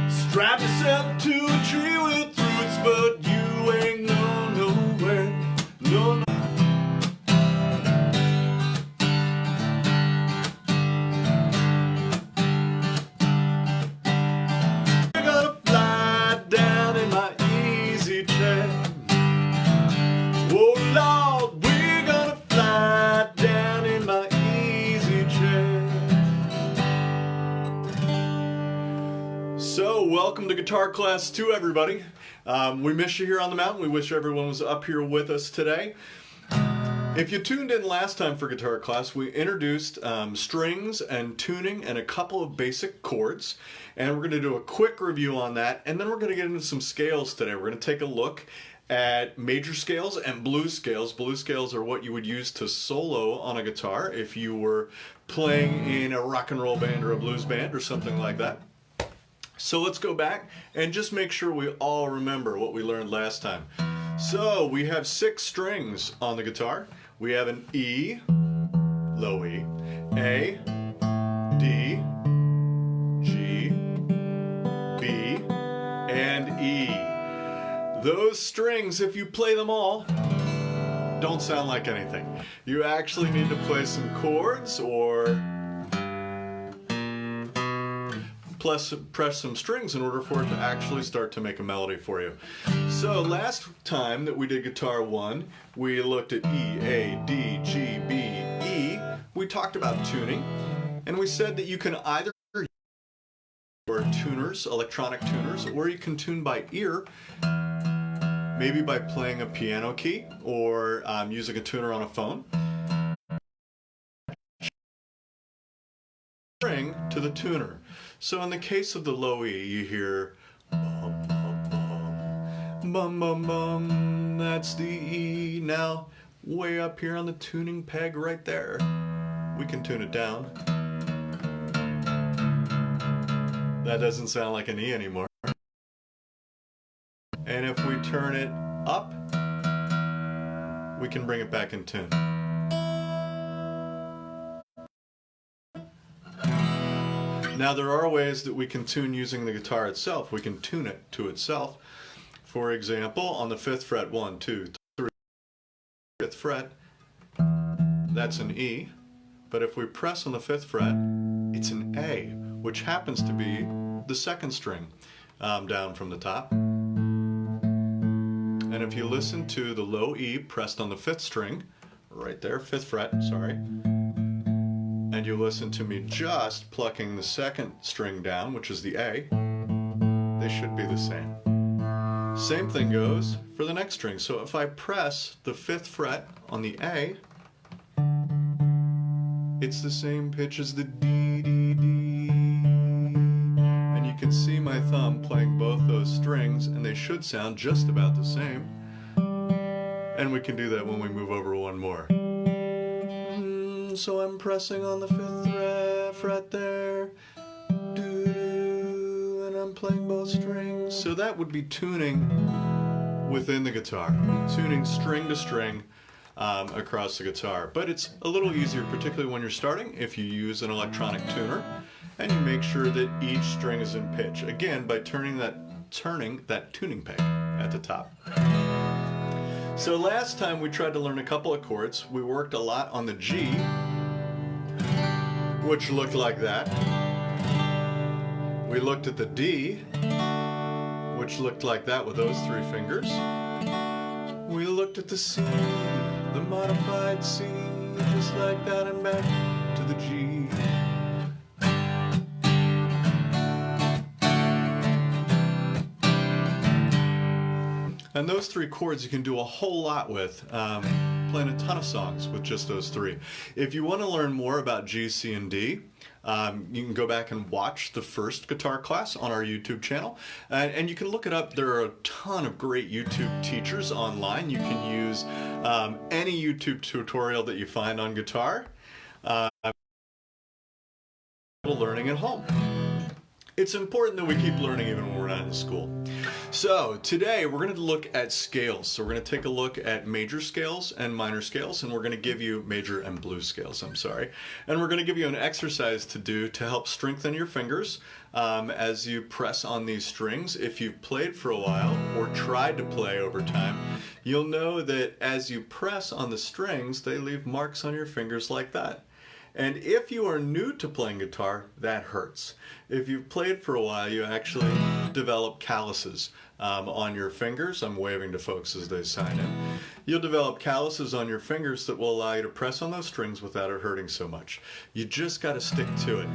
Strap yourself to a tree with roots, but you ain't going nowhere. No, no. We're gonna fly down in my easy chair. Oh Lord, we're gonna fly down in my easy chair. So, welcome to Guitar Class 2, everybody. We missed you here on the mountain. We wish everyone was up here with us today. If you tuned in last time for guitar class, we introduced strings and tuning and a couple of basic chords. And we're going to do a quick review on that. And then we're going to get into some scales today. We're going to take a look at major scales and blues scales. Blues scales are what you would use to solo on a guitar if you were playing in a rock and roll band or a blues band or something like that. So let's go back and just make sure we all remember what we learned last time. So we have 6 strings on the guitar. We have an E, low E, A, D, G, B, and E. Those strings, if you play them all, don't sound like anything. You actually need to play some chords or press some strings in order for it to actually start to make a melody for you. So last time that we did guitar 1, we looked at E, A, D, G, B, E. We talked about tuning, and we said that you can either use tuners, electronic tuners, or you can tune by ear, maybe by playing a piano key or using a tuner on a phone. String to the tuner. So in the case of the low E, you hear bum, bum, bum, bum, bum, bum. That's the E. Now, way up here on the tuning peg right there, we can tune it down. That doesn't sound like an E anymore. And if we turn it up, we can bring it back in tune. Now there are ways that we can tune using the guitar itself. We can tune it to itself. For example, on the 5th fret, 1, 2, 3, 5th fret, that's an E. But if we press on the 5th fret, it's an A, which happens to be the 2nd string down from the top. And if you listen to the low E pressed on the 5th string, right there, 5th fret, sorry, and you listen to me just plucking the 2nd string down, which is the A, they should be the same. Same thing goes for the next string. So if I press the 5th fret on the A, it's the same pitch as the D, D, D. And you can see my thumb playing both those strings, and they should sound just about the same. And we can do that when we move over one more. So I'm pressing on the 5th fret there, and I'm playing both strings. So that would be tuning within the guitar, tuning string to string across the guitar. But it's a little easier, particularly when you're starting, if you use an electronic tuner, and you make sure that each string is in pitch. Again, by turning that tuning peg at the top. So last time we tried to learn a couple of chords. We worked a lot on the G, which looked like that. We looked at the D, which looked like that with those 3 fingers. We looked at the C, the modified C, just like that, and back to the G. And those 3 chords you can do a whole lot with, playing a ton of songs with just those 3. If you want to learn more about G, C, and D, you can go back and watch the first guitar class on our YouTube channel. And you can look it up. There are a ton of great YouTube teachers online. You can use any YouTube tutorial that you find on guitar. Learning at home. It's important that we keep learning even when we're not in school. So today we're going to look at scales. So we're going to take a look at major scales and minor scales, and we're going to give you major and blues scales, I'm sorry. And we're going to give you an exercise to do to help strengthen your fingers as you press on these strings. If you've played for a while or tried to play over time, you'll know that as you press on the strings, they leave marks on your fingers like that. And if you are new to playing guitar, that hurts. If you've played for a while, you actually develop calluses on your fingers. I'm waving to folks as they sign in. You'll develop calluses on your fingers that will allow you to press on those strings without it hurting so much. You just got to stick to it.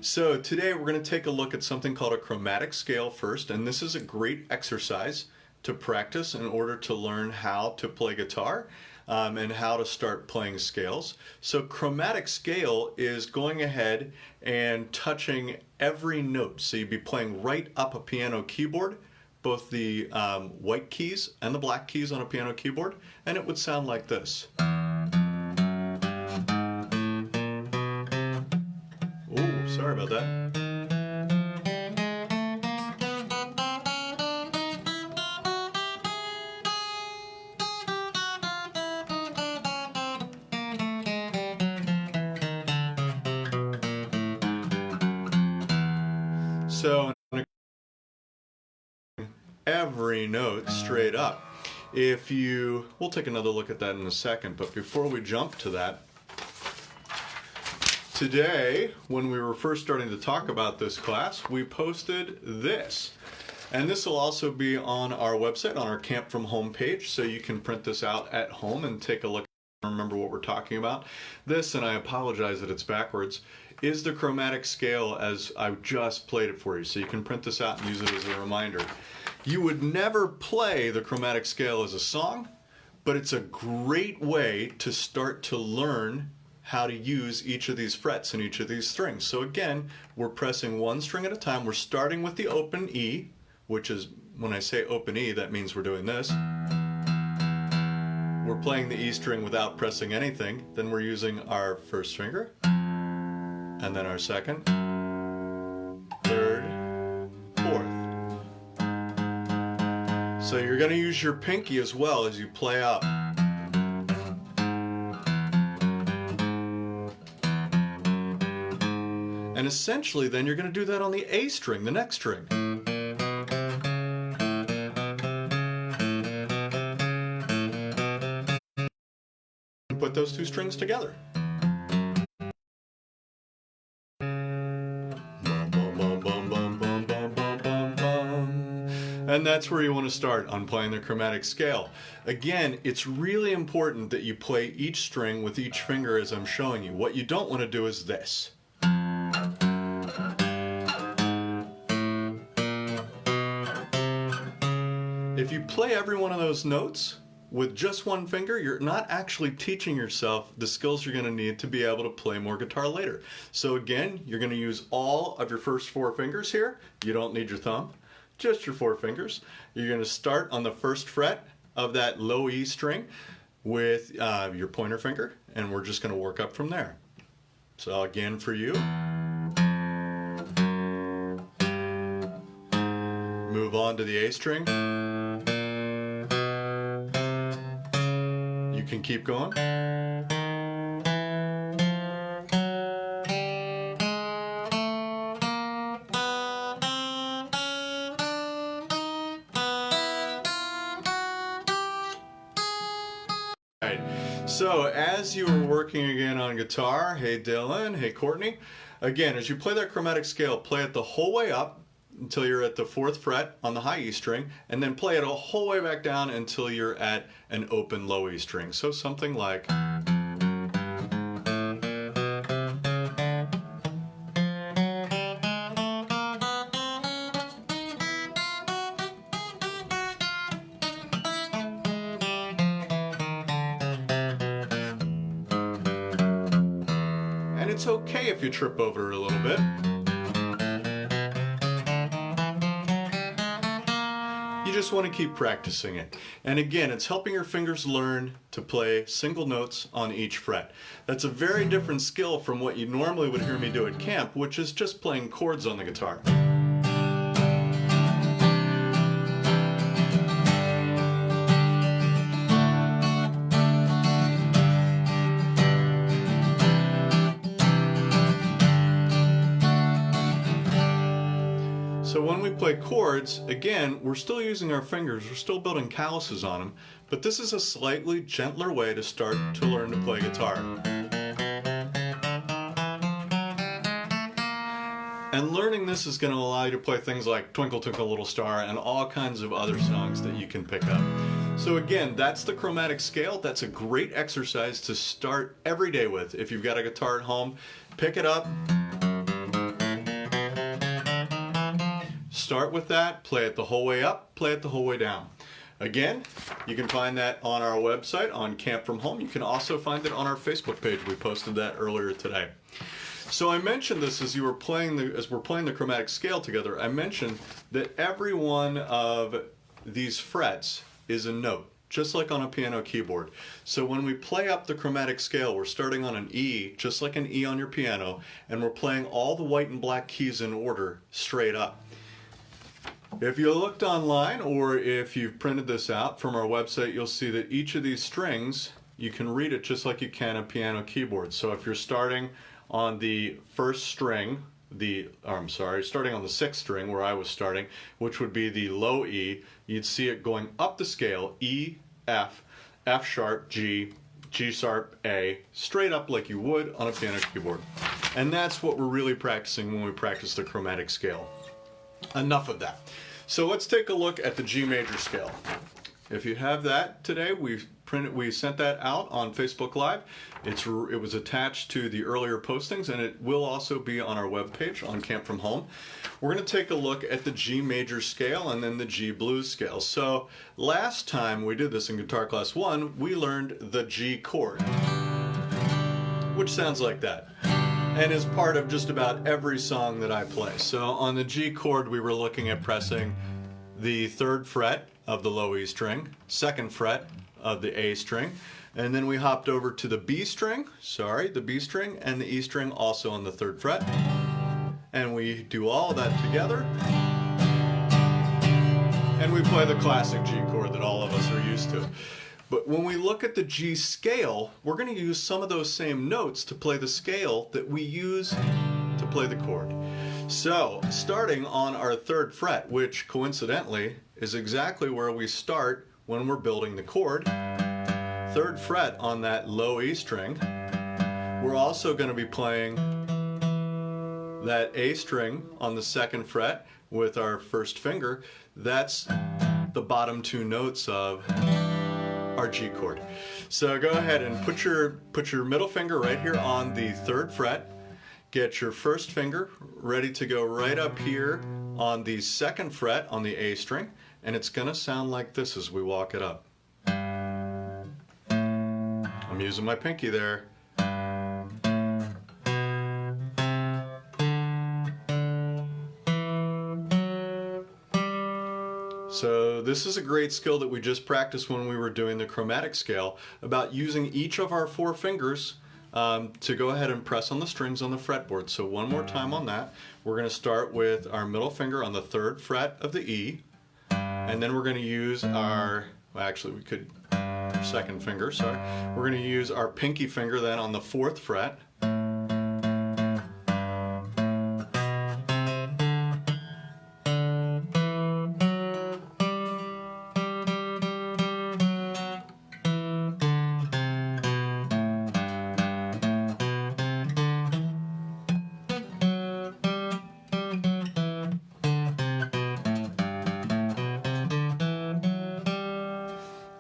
So today we're going to take a look at something called a chromatic scale first, and this is a great exercise to practice in order to learn how to play guitar. And how to start playing scales. So chromatic scale is going ahead and touching every note. So you'd be playing right up a piano keyboard, both the white keys and the black keys on a piano keyboard, and it would sound like this. Oh, sorry about that. So every note straight up. We'll take another look at that in a second, but before we jump to that, today, when we were first starting to talk about this class, we posted this. And this will also be on our website, on our Camp From Home page, so you can print this out at home and take a look and remember what we're talking about. This, and I apologize that it's backwards, is the chromatic scale as I just played it for you. So you can print this out and use it as a reminder. You would never play the chromatic scale as a song, but it's a great way to start to learn how to use each of these frets and each of these strings. So again, we're pressing one string at a time. We're starting with the open E, which is, when I say open E, that means we're doing this. We're playing the E string without pressing anything. Then we're using our first finger, and then our second, third, fourth. So you're going to use your pinky as well as you play up. And essentially then you're going to do that on the A string, the next string. And put those two strings together. And that's where you want to start on playing the chromatic scale. Again, it's really important that you play each string with each finger as I'm showing you. What you don't want to do is this. If you play every one of those notes with just one finger, you're not actually teaching yourself the skills you're going to need to be able to play more guitar later. So again, you're going to use all of your first four fingers here. You don't need your thumb. Just your four fingers. You're going to start on the first fret of that low E string with your pointer finger, and we're just going to work up from there. So again for you, move on to the A string. You can keep going. So as you are working again on guitar, hey Dylan, hey Courtney, again, as you play that chromatic scale, play it the whole way up until you're at the fourth fret on the high E string, and then play it a whole way back down until you're at an open low E string. So something like... It's okay if you trip over a little bit. You just want to keep practicing it. And again, it's helping your fingers learn to play single notes on each fret. That's a very different skill from what you normally would hear me do at camp, which is just playing chords on the guitar. So when we play chords, again, we're still using our fingers, we're still building calluses on them, but this is a slightly gentler way to start to learn to play guitar. And learning this is going to allow you to play things like Twinkle Twinkle Little Star and all kinds of other songs that you can pick up. So again, that's the chromatic scale. That's a great exercise to start every day with. If you've got a guitar at home, pick it up. Start with that, play it the whole way up, play it the whole way down. Again, you can find that on our website on Camp From Home. You can also find it on our Facebook page. We posted that earlier today. So I mentioned this as we're playing the chromatic scale together. I mentioned that every one of these frets is a note, just like on a piano keyboard. So when we play up the chromatic scale, we're starting on an E, just like an E on your piano, and we're playing all the white and black keys in order straight up. If you looked online or if you've printed this out from our website, you'll see that each of these strings, you can read it just like you can a piano keyboard. So if you're starting on the first string, starting on the sixth string where I was starting, which would be the low E, you'd see it going up the scale, E, F, F sharp, G, G sharp, A, straight up like you would on a piano keyboard. And that's what we're really practicing when we practice the chromatic scale. Enough of that. So let's take a look at the G major scale. If you have that today, we sent that out on Facebook Live. It was attached to the earlier postings, and it will also be on our webpage on Camp From Home. We're going to take a look at the G major scale and then the G blues scale. So last time we did this in Guitar Class 1, we learned the G chord, which sounds like that, and is part of just about every song that I play. So on the G chord, we were looking at pressing the 3rd fret of the low E string, 2nd fret of the A string, and then we hopped over to the B string, the B string, and the E string also on the 3rd fret. And we do all of that together, and we play the classic G chord that all of us are used to. But when we look at the G scale, we're going to use some of those same notes to play the scale that we use to play the chord. So, starting on our 3rd fret, which coincidentally is exactly where we start when we're building the chord, 3rd fret on that low E string, we're also going to be playing that A string on the 2nd fret with our 1st finger. That's the bottom 2 notes of our G chord. So go ahead and put your middle finger right here on the 3rd fret. Get your 1st finger ready to go right up here on the 2nd fret on the A string, and it's going to sound like this as we walk it up. I'm using my pinky there. So this is a great skill that we just practiced when we were doing the chromatic scale, about using each of our 4 fingers to go ahead and press on the strings on the fretboard. So one more time on that. We're going to start with our middle finger on the 3rd fret of the E, and then we're going to use our, our 2nd finger, We're going to use our pinky finger then on the 4th fret.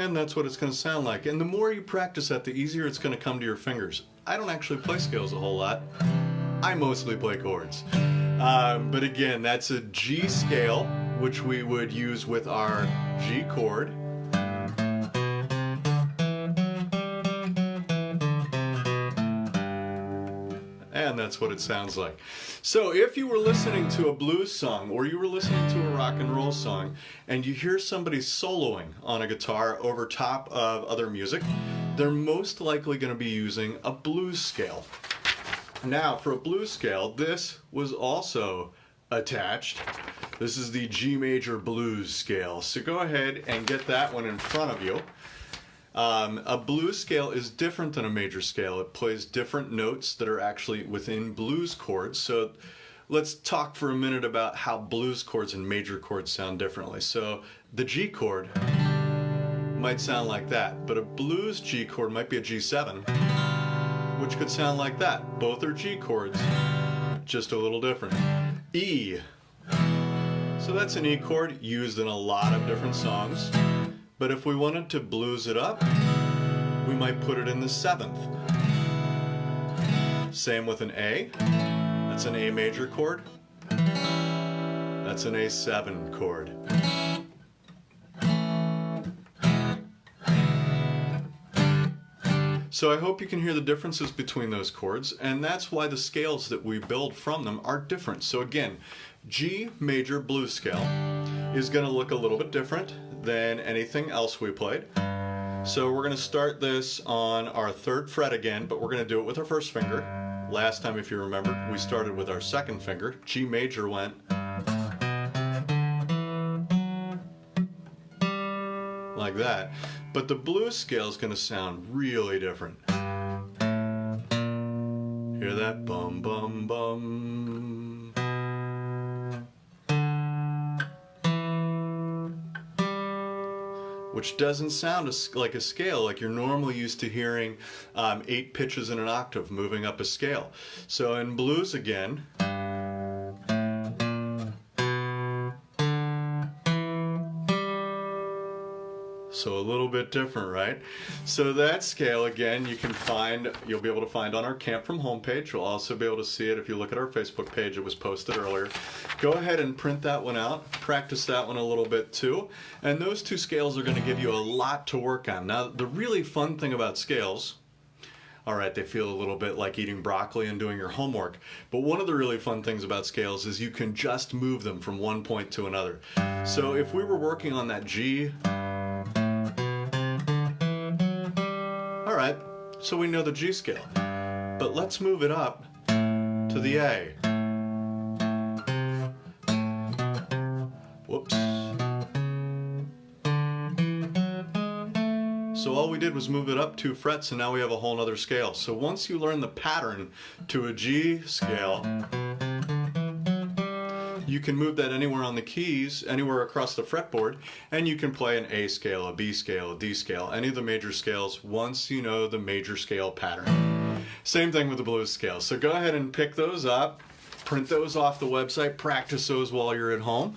And that's what it's going to sound like. And the more you practice that, the easier it's going to come to your fingers. I don't actually play scales a whole lot. I mostly play chords. But again, that's a G scale, which we would use with our G chord. And that's what it sounds like. So if you were listening to a blues song or you were listening to a rock and roll song and you hear somebody soloing on a guitar over top of other music, they're most likely going to be using a blues scale. Now, for a blues scale, this was also attached. This is the G major blues scale. So go ahead and get that one in front of you. A blues scale is different than a major scale. It plays different notes that are actually within blues chords. So let's talk for a minute about how blues chords and major chords sound differently. So the G chord might sound like that, but a blues G chord might be a G7, which could sound like that. Both are G chords, just a little different. E. So that's an E chord used in a lot of different songs, but if we wanted to blues it up, we might put it in the 7th. Same with an A. That's an A major chord. That's an A7 chord. So I hope you can hear the differences between those chords, and that's why the scales that we build from them are different. So again, G major blues scale is going to look a little bit different than anything else we played. So we're going to start this on our 3rd fret again, but we're going to do it with our 1st finger. Last time, if you remember, we started with our 2nd finger. G major went like that. But the blues scale is going to sound really different. Hear that? Bum, bum, bum. Which doesn't sound like a scale like you're normally used to hearing 8 pitches in an octave moving up a scale. So in blues again, so a little bit different, right? So that scale again you'll be able to find on our Camp From Home page. You'll also be able to see it if you look at our Facebook page. It was posted earlier. Go ahead and print that one out. Practice that one a little bit too. And those 2 scales are going to give you a lot to work on. Now the really fun thing about scales, all right, they feel a little bit like eating broccoli and doing your homework. But one of the really fun things about scales is you can just move them from one point to another. So if we were working on that G, all right, so we know the G scale. But let's move it up to the A. Whoops. So all we did was move it up 2 frets, and now we have a whole nother scale. So once you learn the pattern to a G scale, you can move that anywhere on the keys, anywhere across the fretboard, and you can play an A scale, a B scale, a D scale, any of the major scales once you know the major scale pattern. Same thing with the blues scale. So go ahead and pick those up, print those off the website, practice those while you're at home.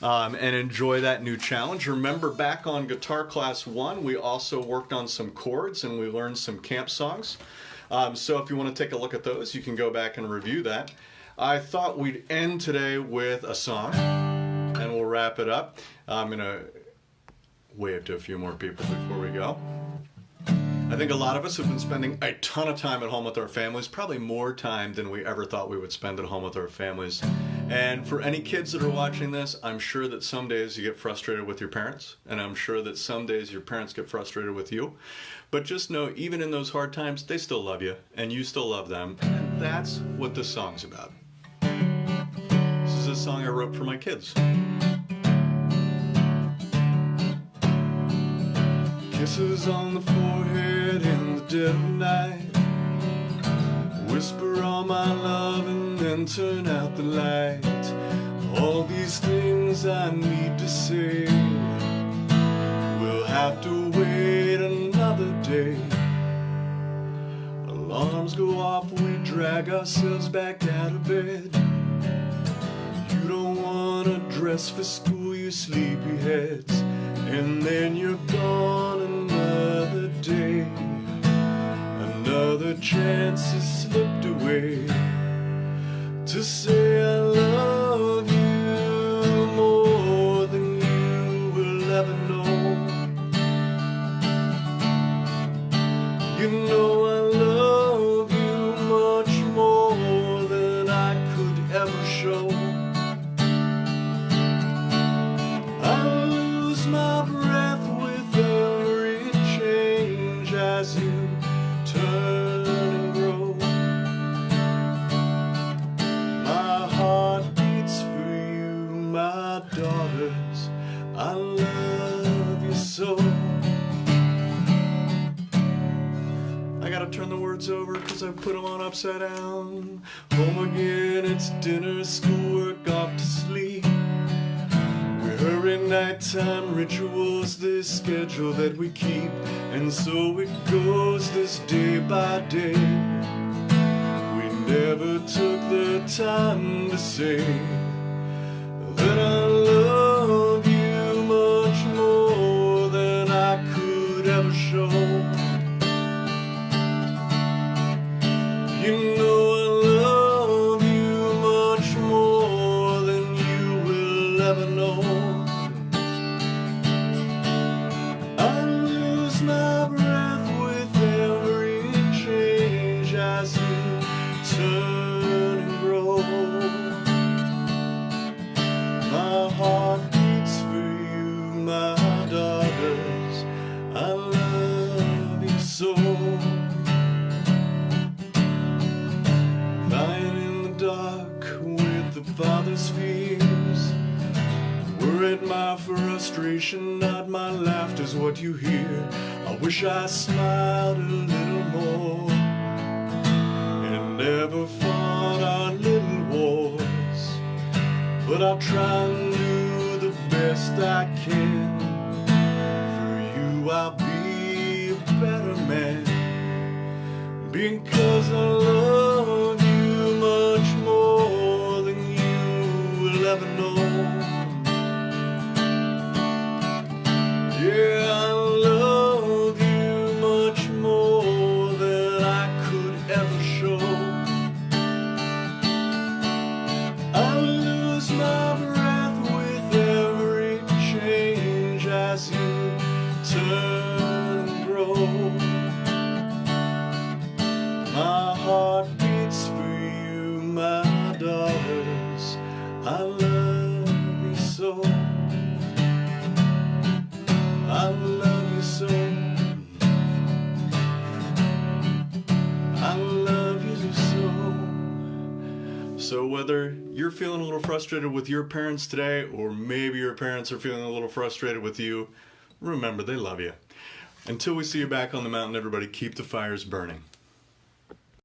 And enjoy that new challenge. Remember, back on Guitar Class 1, we also worked on some chords and we learned some camp songs. So if you want to take a look at those, you can go back and review that. I thought we'd end today with a song, and we'll wrap it up. I'm going to wave to a few more people before we go. I think a lot of us have been spending a ton of time at home with our families, probably more time than we ever thought we would spend at home with our families. And for any kids that are watching this, I'm sure that some days you get frustrated with your parents, and I'm sure that some days your parents get frustrated with you. But just know, even in those hard times, they still love you, and you still love them, and that's what this song's about. This is a song I wrote for my kids. Kisses on the forehead in the dead of night. Whisper all my love and then turn out the light. All these things I need to say, we'll have to wait another day. Alarms go off, we drag ourselves back out of bed. You don't want to dress for school, you sleepyheads. And then you're gone another day. Another chance has slipped away to say I love you more than you will ever know. You know I love you much more than I could ever show. I lose my breath with every change as you turn and grow. My heart beats for you, my daughters. I love you so. I gotta turn the words over because I put them on upside down. Home again, it's dinner, schoolwork, off to sleep. We hurry nighttime rituals, this schedule that we keep. And so it goes this day by day. We never took the time to say that I love you much more than I could ever show. You know I love you much more than you will ever know. I lose my breath with every change as you turn and grow. My heart beats for you, my daughters. I love you so. Lying in the dark with the father's fears. Worried my frustration, not my laughter's what you hear. I wish I smiled a little more and never fought our little wars. But I'll try and do the best I can. For you I'll be a better man, because I love you much more than you will ever know. Yeah, I love you much more than I could ever show. I lose my breath with every change as you turn and grow. My heart beats for you, my daughters. I love you so. I love you so. I love you so. So whether you're feeling a little frustrated with your parents today, or maybe your parents are feeling a little frustrated with you, remember they love you. Until we see you back on the mountain, everybody, keep the fires burning.